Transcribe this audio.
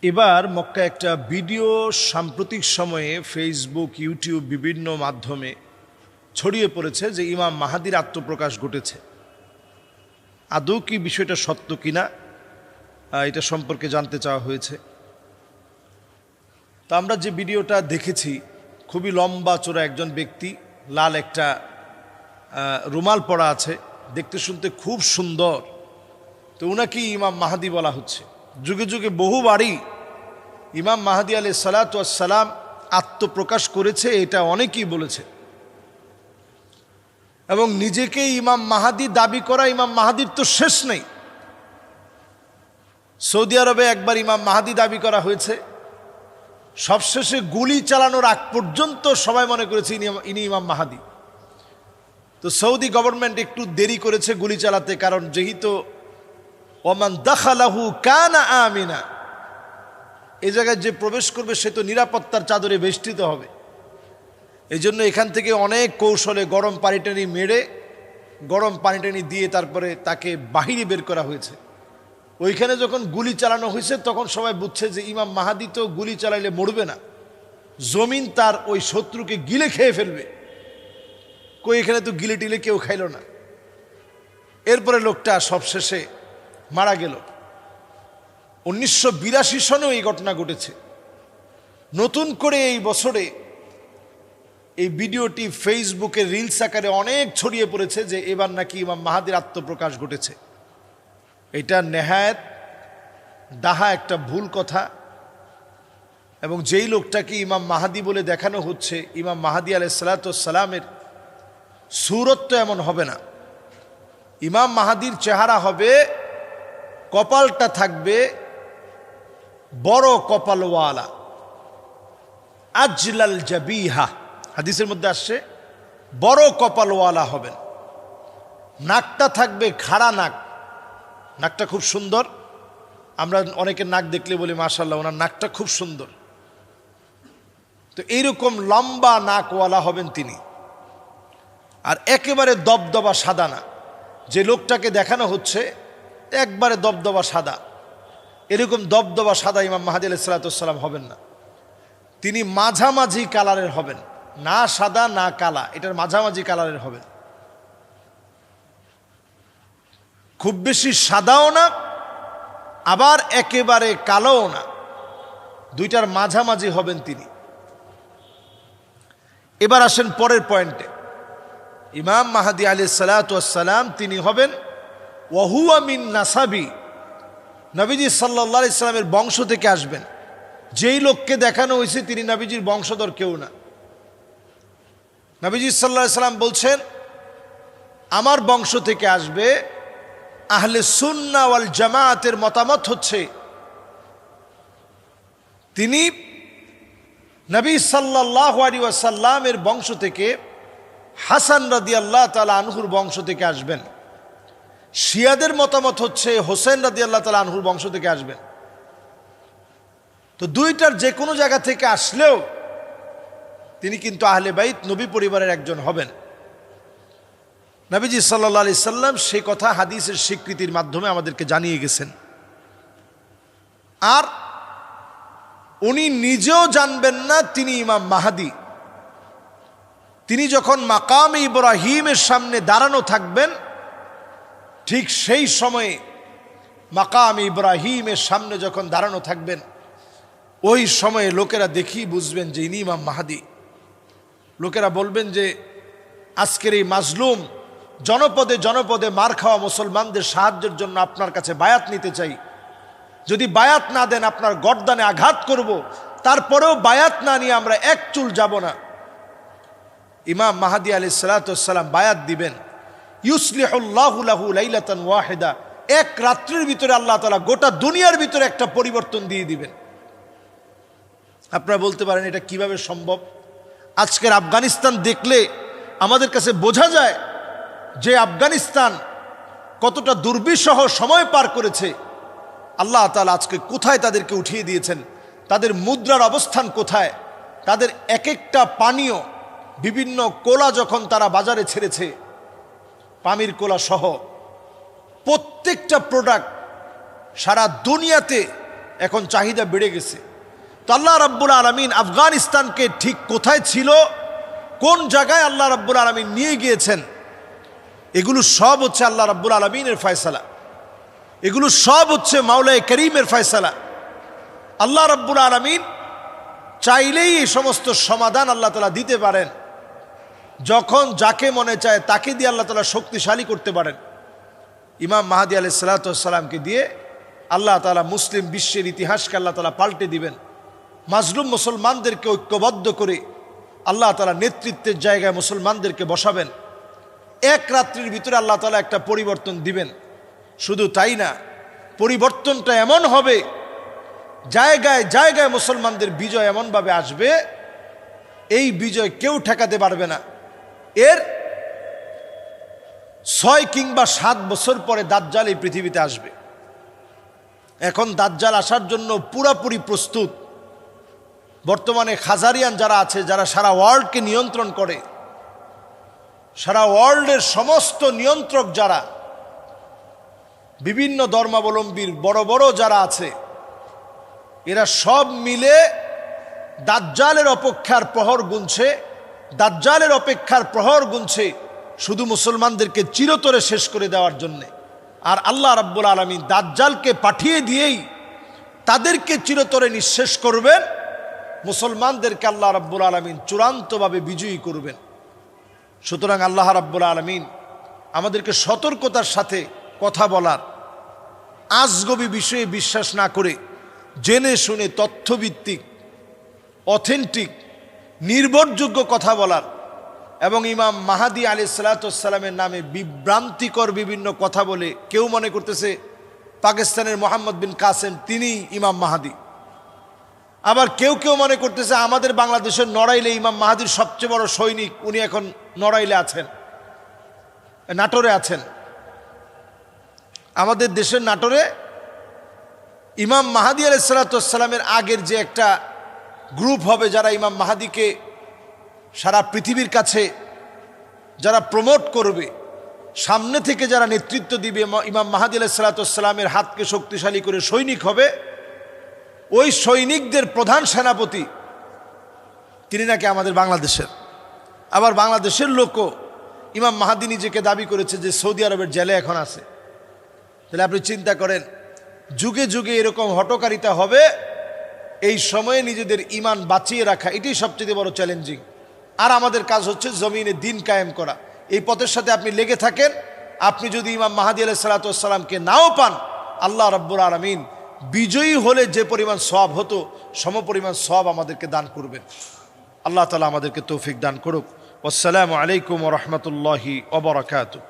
এবার মক্কা একটা ভিডিও সাম্প্রতিক সময়ে ফেসবুক, ইউটিউব বিভিন্ন মাধ্যমে ছড়িয়ে পড়েছে যে ইমাম মাহাদির আত্মপ্রকাশ ঘটেছে। আদৌ কি বিষয়টা সত্য কিনা এটা সম্পর্কে জানতে চাওয়া হয়েছে। তো আমরা যে ভিডিওটা দেখেছি, খুবই লম্বা চোরা একজন ব্যক্তি, লাল একটা রুমাল পরা আছে, দেখতে শুনতে খুব সুন্দর। তো উনাকেই ইমাম মাহাদি বলা হচ্ছে। যুগে যুগে বহুবারই ইমাম মাহাদি আলাইহিস সালাতু ওয়াস সালাম আত্মপ্রকাশ করেছে, এটা অনেকেই বলেছে। এবং নিজেকে ইমাম মাহাদি দাবি করা, ইমাম মাহাদির তো শেষ নেই। সৌদি আরবে একবার ইমাম মাহাদি দাবি করা হয়েছে, সবশেষে গুলি চালানোর আগ পর্যন্ত সবাই মনে করেছে ইনি ইমাম মাহাদি। তো সৌদি গভর্নমেন্ট একটু দেরি করেছে গুলি চালাতে, কারণ যেহেতু ওমান দাখালাহু কানা আমিনা, এই জায়গায় যে প্রবেশ করবে সে তো নিরাপত্তার চাদরে বেষ্টিত হবে। এই জন্য এখান থেকে অনেক কৌশলে গরম পানি টানি মেরে, গরম পানি টানি দিয়ে তারপরে তাকে বাহিরে বের করা হয়েছে। ওইখানে যখন গুলি চালানো হয়েছে তখন সবাই বুঝছে যে ইমাম মাহাদি তো গুলি চালাইলে মরবে না, জমিন তার ওই শত্রুকে গিলে খেয়ে ফেলবে। কই এখানে তো গিলে টিলে কেউ খাইল না। এরপরে লোকটা সবশেষে মারা গেল। 1982 সনেও এই ঘটনা ঘটেছে। নতুন করে এই বছরে এই ভিডিওটি ফেসবুকে রিলস আকারে অনেক ছড়িয়ে পড়েছে যে এবার নাকি ইমাম মাহাদির আত্মপ্রকাশ ঘটেছে। এটা নেহায়েত ডাহা একটা ভুল কথা। এবং যেই লোকটাকে ইমাম মাহাদি বলে দেখানো হচ্ছে, ইমাম মাহাদি আলাইহিস সালাতু ওয়াস সালামের সূরত তো এমন হবে না। ইমাম মাহাদির চেহারা হবে, কপালটা থাকবে বড় কপালওয়ালা, আজলাল জাবিহা, হাদিসের মধ্যে আসছে বড় কপালওয়ালা হবেন। নাকটা থাকবে খাড়া নাক, নাকটা খুব সুন্দর। আমরা অনেকের নাক দেখলে বলি মাশাআল্লাহ, ওনার নাকটা খুব সুন্দর। তো এইরকম লম্বা নাকওয়ালা হবেন তিনি। আর একেবারে দবদবা সাদা না, যে লোকটাকে দেখানো হচ্ছে একবারে দবদবা সাদা, এরকম দবদবা সাদা ইমাম মাহাদি আলাইহিস সালাতু ওয়াস সালাম হবেন না। তিনি মাঝামাঝি কালারের হবেন, না সাদা না কালা, এটার মাঝামাঝি কালারের হবেন। খুব বেশি সাদাও না, আবার একেবারে কালোও না, দুইটার মাঝামাঝি হবেন তিনি। এবার আসেন পরের পয়েন্টে। ইমাম মাহাদি আলাইহিস সালাতু ওয়াস সালাম তিনি হবেন ওয়াহুয়া মিন নাসাবি, নবীজি সাল্লাল্লাহু আলাইহি সাল্লামের বংশ থেকে আসবেন। যেই লোককে দেখানো হয়েছে তিনি নবীজির বংশধর কেউ না। নবীজি সাল্লাল্লাহু আলাইহি সাল্লাম বলছেন আমার বংশ থেকে আসবে। আহলে সুন্নাহ ওয়াল জামাতের মতামত হচ্ছে তিনি নবী সাল্লাল্লাহু আলাইহি ওয়াসাল্লামের বংশ থেকে হাসান রাদিয়াল্লাহু তাআলা আনহুর বংশ থেকে আসবেন। শিয়াদের মতামত হচ্ছে হোসেন রাদিয়াল্লাহু তাআলা আনহুর বংশ থেকে আসবেন। তো দুইটার যে কোনো জায়গা থেকে আসলেও তিনি কিন্তু আহলে বাইত, নবী পরিবারের একজন হবেন। নবীজি সাল্লাল্লাহু আলাইহি সাল্লাম সেই কথা হাদিসের স্বীকৃতির মাধ্যমে আমাদেরকে জানিয়ে গেছেন। আর উনি নিজেও জানবেন না তিনি ইমাম মাহাদি। তিনি যখন মাকামে ইব্রাহিমের সামনে দাঁড়ানো থাকবেন, ঠিক সেই সময়ে মাকামে ইব্রাহিমের সামনে যখন দাঁড়ানো থাকবেন, ওই সময়ে লোকেরা দেখেই বুঝবেন যে ইনি ইমাম মাহাদি। লোকেরা বলবেন যে আজকের এই মাজলুম জনপদে জনপদে মার খাওয়া মুসলমানদের সাহায্যের জন্য আপনার কাছে বায়াত নিতে চাই। যদি বায়াত না দেন আপনার গর্দানে আঘাত করব, তারপরেও বায়াত না নিয়ে আমরা এক চুল যাব না। ইমাম মাহাদি আলাইহিস সালাতু ওয়াস সালাম বায়াত দিবেন। ইউসলিহুল্লাহু লাহু লাইলাতান ওয়াহিদা, এক রাত্রির ভিতরে আল্লাহ তাআলা গোটা দুনিয়ার ভিতরে একটা পরিবর্তন দিয়ে দিবেন। আপনারা বলতে পারেন এটা কিভাবে সম্ভব? আজকের আফগানিস্তান দেখলে আমাদের কাছে বোঝা যায় যে আফগানিস্তান কতটা দুর্বিষহ সময় পার করেছে। আল্লাহ তাআলা আজকে কোথায় তাদেরকে উঠিয়ে দিয়েছেন, তাদের মুদ্রার অবস্থান কোথায়, তাদের এক একটা পানীয়, বিভিন্ন কোলা যখন তারা বাজারে ছেড়েছে, পামির কোলা সহ প্রত্যেকটা প্রোডাক্ট সারা দুনিয়াতে এখন চাহিদা বেড়ে গেছে। তো আল্লাহ রাব্বুল আলামিন আফগানিস্তানকে ঠিক কোথায় ছিল, কোন জায়গায় আল্লাহ রাব্বুল আলামিন নিয়ে গিয়েছেন, এগুলো সব হচ্ছে আল্লাহ রাব্বুল আলামিনের ফয়সালা, এগুলো সব হচ্ছে মাওলায়ে করিমের ফয়সালা। আল্লাহ রাব্বুল আলামিন চাইলেই এই সমস্ত সমাধান আল্লাহ তাআলা দিতে পারেন। যখন যাকে মনে চায় তাকে দিয়ে আল্লাহ তাআলা শক্তিশালী করতে পারেন। ইমাম মাহদী আলাইহিস সালাতু ওয়াস সালামকে দিয়ে আল্লাহ তাআলা মুসলিম বিশ্বের ইতিহাসকে আল্লাহ তাআলা পাল্টে দিবেন। মাজলুম মুসলমানদেরকে ঐক্যবদ্ধ করে আল্লাহ তাআলা নেতৃত্বের জায়গায় মুসলমানদেরকে বসাবেন। এক রাত্রির ভিতরে আল্লাহ তাআলা একটা পরিবর্তন দিবেন। শুধু তাই না, পরিবর্তনটা এমন হবে, জায়গায় জায়গায় মুসলমানদের বিজয় এমনভাবে আসবে, এই বিজয় কেউ ঠেকাতে পারবে না। এর 6 কিংবা 7 বছর পরে দাজ্জাল এই পৃথিবীতে আসবে। এখন দাজ্জাল আসার জন্য পুরাপুরি প্রস্তুত। বর্তমানে খাজারিয়ান যারা আছে, যারা সারা ওয়ার্ল্ডকে নিয়ন্ত্রণ করে, সারা ওয়ার্ল্ডের সমস্ত নিয়ন্ত্রক যারা, বিভিন্ন ধর্মাবলম্বীর বড় বড় যারা আছে, এরা সব মিলে দাজ্জালের অপেক্ষার প্রহর গুনছে, দাজ্জালের অপেক্ষার প্রহর গুনছে শুধু মুসলমানদেরকে চিরতরে শেষ করে দেওয়ার জন্যে। আর আল্লাহ রাব্বুল আলামিন দাজ্জালকে পাঠিয়ে দিয়েই তাদেরকে চিরতরে নিঃশেষ করবেন, মুসলমানদেরকে আল্লাহ রাব্বুল আলামিন চূড়ান্তভাবে বিজয়ী করবেন। সুতরাং আল্লাহ রাব্বুল আলামিন আমাদেরকে সতর্কতার সাথে কথা বলার, আজগবি বিষয়ে বিশ্বাস না করে জেনে শুনে তথ্যভিত্তিক, অথেন্টিক, নির্ভরযোগ্য কথা বলার, এবং ইমাম মাহদী আলাইহিস সালাতু ওয়াস সালামের নামে বিভ্রান্তিকর বিভিন্ন কথা বলে কেউ মনে করতেছে পাকিস্তানের মোহাম্মদ বিন কাসেম তিনি ইমাম মাহদী, আবার কেউ কেউ মনে করতেছে আমাদের বাংলাদেশের নড়াইলে ইমাম মাহদীর সবচেয়ে বড় সৈনিক, উনি এখন নড়াইলে আছেন, নাটোরে আছেন। আমাদের দেশের নাটোরে ইমাম মাহদী আলাইহিস সালাতু ওয়াস সালামের আগের যে একটা গ্রুপ হবে, যারা ইমাম মাহদীকে সারা পৃথিবীর কাছে যারা প্রমোট করবে, সামনে থেকে যারা নেতৃত্ব দিবে, ইমাম মাহদী আলাইহিস সালাতু ওয়াস সালামের হাতকে শক্তিশালী করে সৈনিক হবে, ওই সৈনিকদের প্রধান সেনাপতি তিনি নাকি আমাদের বাংলাদেশের। আবার বাংলাদেশের লোকও ইমাম মাহদী নিজেকে দাবি করেছে যে সৌদি আরবের জেলে এখন আছে। তাহলে আপনি চিন্তা করেন, যুগে যুগে এরকম হটকারিতা হবে, এই সময়ে নিজেদের ঈমান বাঁচিয়ে রাখা এটাই সবচেয়ে বড় চ্যালেঞ্জিং। আর আমাদের কাজ হচ্ছে জমিনে দিন কায়েম করা। এই পথের সাথে আপনি লেগে থাকেন। আপনি যদি ইমাম মাহদী আলাইহিস সালাতু ওয়াস সালামকে নাও পান, আল্লাহ রাব্বুল আলামিন বিজয়ী হলে যে পরিমাণ সওয়াব হতো সমপরিমাণ সওয়াব আমাদেরকে দান করবেন। আল্লাহ তাআলা আমাদেরকে তৌফিক দান করুক। আসসালামু আলাইকুম ওয়া রাহমাতুল্লাহি ওয়া বারাকাতুহু।